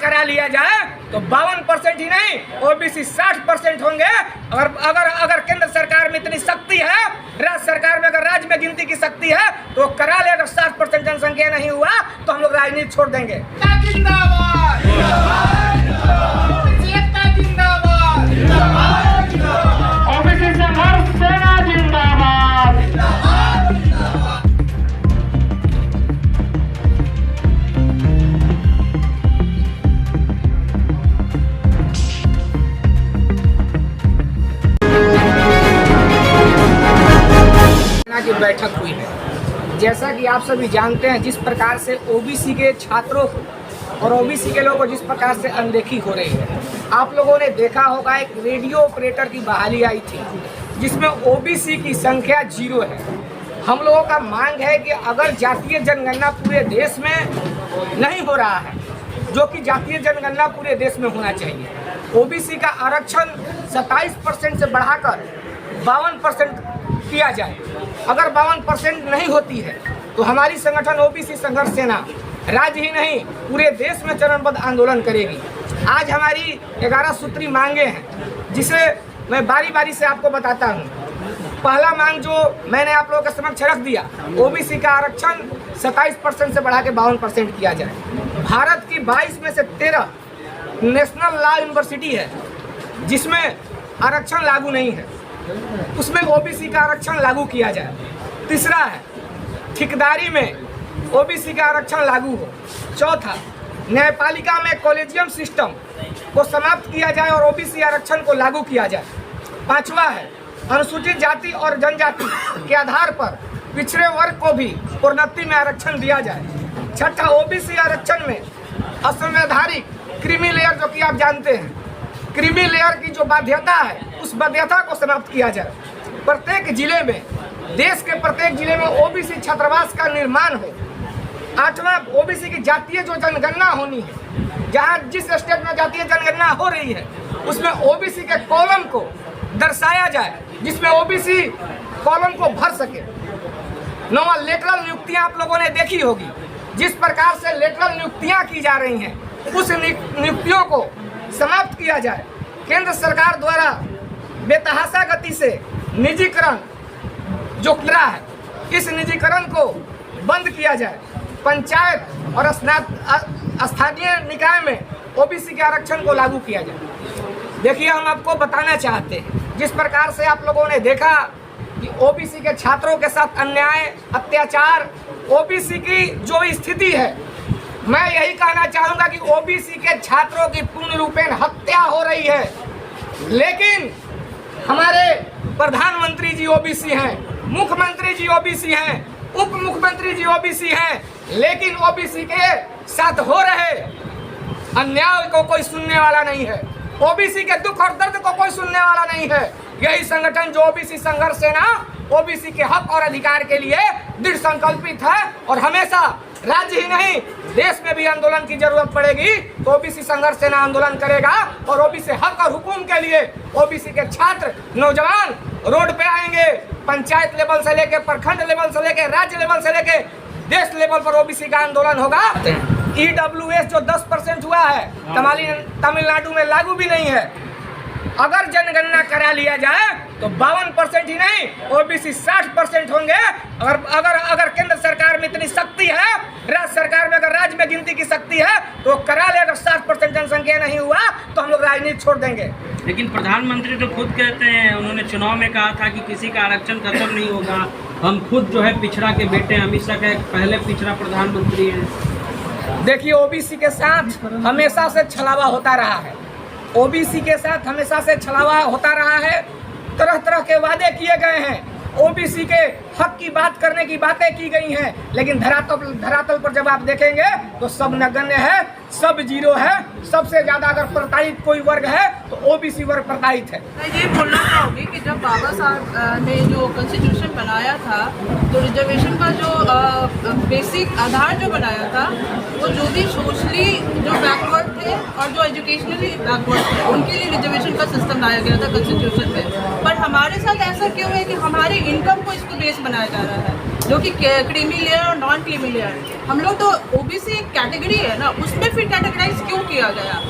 करा लिया जाए तो 52% ही नहीं ओबीसी 60% होंगे। अगर केंद्र सरकार में इतनी शक्ति है, राज्य सरकार में अगर राज्य में गिनती की शक्ति है तो करा ले। अगर 60% जनसंख्या नहीं हुआ तो हम लोग राजनीति छोड़ देंगे। की बैठक हुई है। जैसा कि आप सभी जानते हैं, जिस प्रकार से ओबीसी के छात्रों को और ओबीसी के लोगों को जिस प्रकार से अनदेखी हो रही है, आप लोगों ने देखा होगा एक रेडियो ऑपरेटर की बहाली आई थी जिसमें ओबीसी की संख्या 0 है। हम लोगों का मांग है कि अगर जातीय जनगणना पूरे देश में नहीं हो रहा है, जो कि जातीय जनगणना पूरे देश में होना चाहिए, ओबीसी का आरक्षण 27% से बढ़ाकर 52% किया जाए। अगर 52% नहीं होती है तो हमारी संगठन ओबीसी संघर्ष सेना राज्य ही नहीं पूरे देश में चरणबद्ध आंदोलन करेगी। आज हमारी 11 सूत्री मांगे हैं जिसे मैं बारी बारी से आपको बताता हूं। पहला मांग जो मैंने आप लोगों के समक्ष रख दिया, ओबीसी का आरक्षण 27% से बढ़ा के 52% किया जाए। भारत की 22 में से 13 नेशनल लॉ यूनिवर्सिटी है जिसमें आरक्षण लागू नहीं है, उसमें ओबीसी का आरक्षण लागू किया जाए। तीसरा है ठेकेदारी में ओबीसी का आरक्षण लागू हो। चौथा, न्यायपालिका में कॉलेजियम सिस्टम को समाप्त किया जाए और ओबीसी आरक्षण को लागू किया जाए। पांचवा है अनुसूचित जाति और जनजाति के आधार पर पिछड़े वर्ग को भी प्रोन्नति में आरक्षण दिया जाए। छठा, ओबीसी आरक्षण में असंवैधानिक क्रीमी लेयर, जो कि आप जानते हैं, क्रीमी लेयर की जो बाध्यता है उस बाध्यता को समाप्त किया जाए। प्रत्येक जिले में, देश के प्रत्येक जिले में ओबीसी छात्रावास का निर्माण हो। आठवां, ओबीसी की जातीय जो जनगणना होनी है, जहां जिस स्टेट में जातीय जनगणना हो रही है उसमें ओबीसी के कॉलम को दर्शाया जाए जिसमें ओबीसी कॉलम को भर सके। नौवां, लेटरल नियुक्तियां आप लोगों ने देखी होगी, जिस प्रकार से लेटरल नियुक्तियां की जा रही हैं उस नियुक्तियों को समाप्त किया जाए। केंद्र सरकार द्वारा बेतहाशा गति से निजीकरण जो किया है, इस निजीकरण को बंद किया जाए। पंचायत और स्थानीय निकाय में ओबीसी के आरक्षण को लागू किया जाए। देखिए, हम आपको बताना चाहते हैं, जिस प्रकार से आप लोगों ने देखा कि ओबीसी के छात्रों के साथ अन्याय, अत्याचार, ओबीसी की जो स्थिति है, मैं यही कहना चाहूंगा कि ओबीसी के छात्रों की पूर्ण रूपेण हत्या हो रही है। लेकिन हमारे प्रधानमंत्री जी ओबीसी हैं, मुख्यमंत्री जी ओबीसी हैं, उप मुख्यमंत्री जी ओबीसी हैं, लेकिन ओबीसी के साथ हो रहे अन्याय को कोई सुनने वाला नहीं है। ओबीसी के दुख और दर्द को कोई सुनने वाला नहीं है। यही संगठन जो ओबीसी संघर्ष सेना ओबीसी के हक और अधिकार के लिए दृढ़ संकल्पित है और हमेशा राज्य ही नहीं देश में भी आंदोलन की जरूरत पड़ेगी तो ओबीसी संघर्ष सेना आंदोलन करेगा। और ओबीसी हक और हुकूम के लिए ओबीसी के छात्र, नौजवान रोड पे आएंगे। पंचायत लेवल से लेकर, प्रखंड लेवल से लेकर, राज्य लेवल से लेकर देश लेवल पर ओबीसी का आंदोलन होगा। EWS जो 10% हुआ है तमिलनाडु में लागू भी नहीं है। अगर जनगणना करा लिया जाए तो 52% ही नहीं ओबीसी 60% होंगे। अगर केंद्र सरकार में इतनी शक्ति है, राज्य सरकार में अगर राज्य में गिनती की शक्ति है तो करा ले। अगर 60% जनसंख्या नहीं हुआ तो हम लोग राजनीति छोड़ देंगे। लेकिन प्रधानमंत्री तो खुद कहते हैं, उन्होंने चुनाव में कहा था कि किसी का आरक्षण खत्म नहीं होगा। हम खुद जो है पिछड़ा के बेटे, अमित शाह के पहले पिछड़ा प्रधानमंत्री हैं। देखिए, ओबीसी के साथ हमेशा से छलावा होता रहा है। ओबीसी के साथ हमेशा से छलावा होता रहा है। तरह तरह के वादे किए गए हैं, ओबीसी के हक की बात करने की बातें की गई हैं, लेकिन धरातल पर जब आप देखेंगे तो सब नगण्य है, सब जीरो है। सबसे ज्यादा अगर प्रताड़ित कोई वर्ग है तो ओबीसी वर्ग प्रताड़ित है। मैं ये बोलना चाहूँगी कि जब बाबा साहब ने जो कॉन्स्टिट्यूशन बनाया था तो रिजर्वेशन का जो बेसिक आधार जो बनाया था वो जो भी सोशली जो बैकवर्ड थे और जो एजुकेशनली बैकवर्ड थे उनके लिए रिजर्वेशन का सिस्टम लाया गया था कॉन्स्टिट्यूशन में। पर हमारे साथ ऐसा क्यों है कि हमारे इनकम को इसको बेस बनाया जा रहा है, जो कि क्रीमी लेयर और नॉन क्रीमी लेयर। हम लोग तो ओबीसी एक कैटेगरी है ना, उसमें फिर कैटेगराइज क्यों किया किया गया।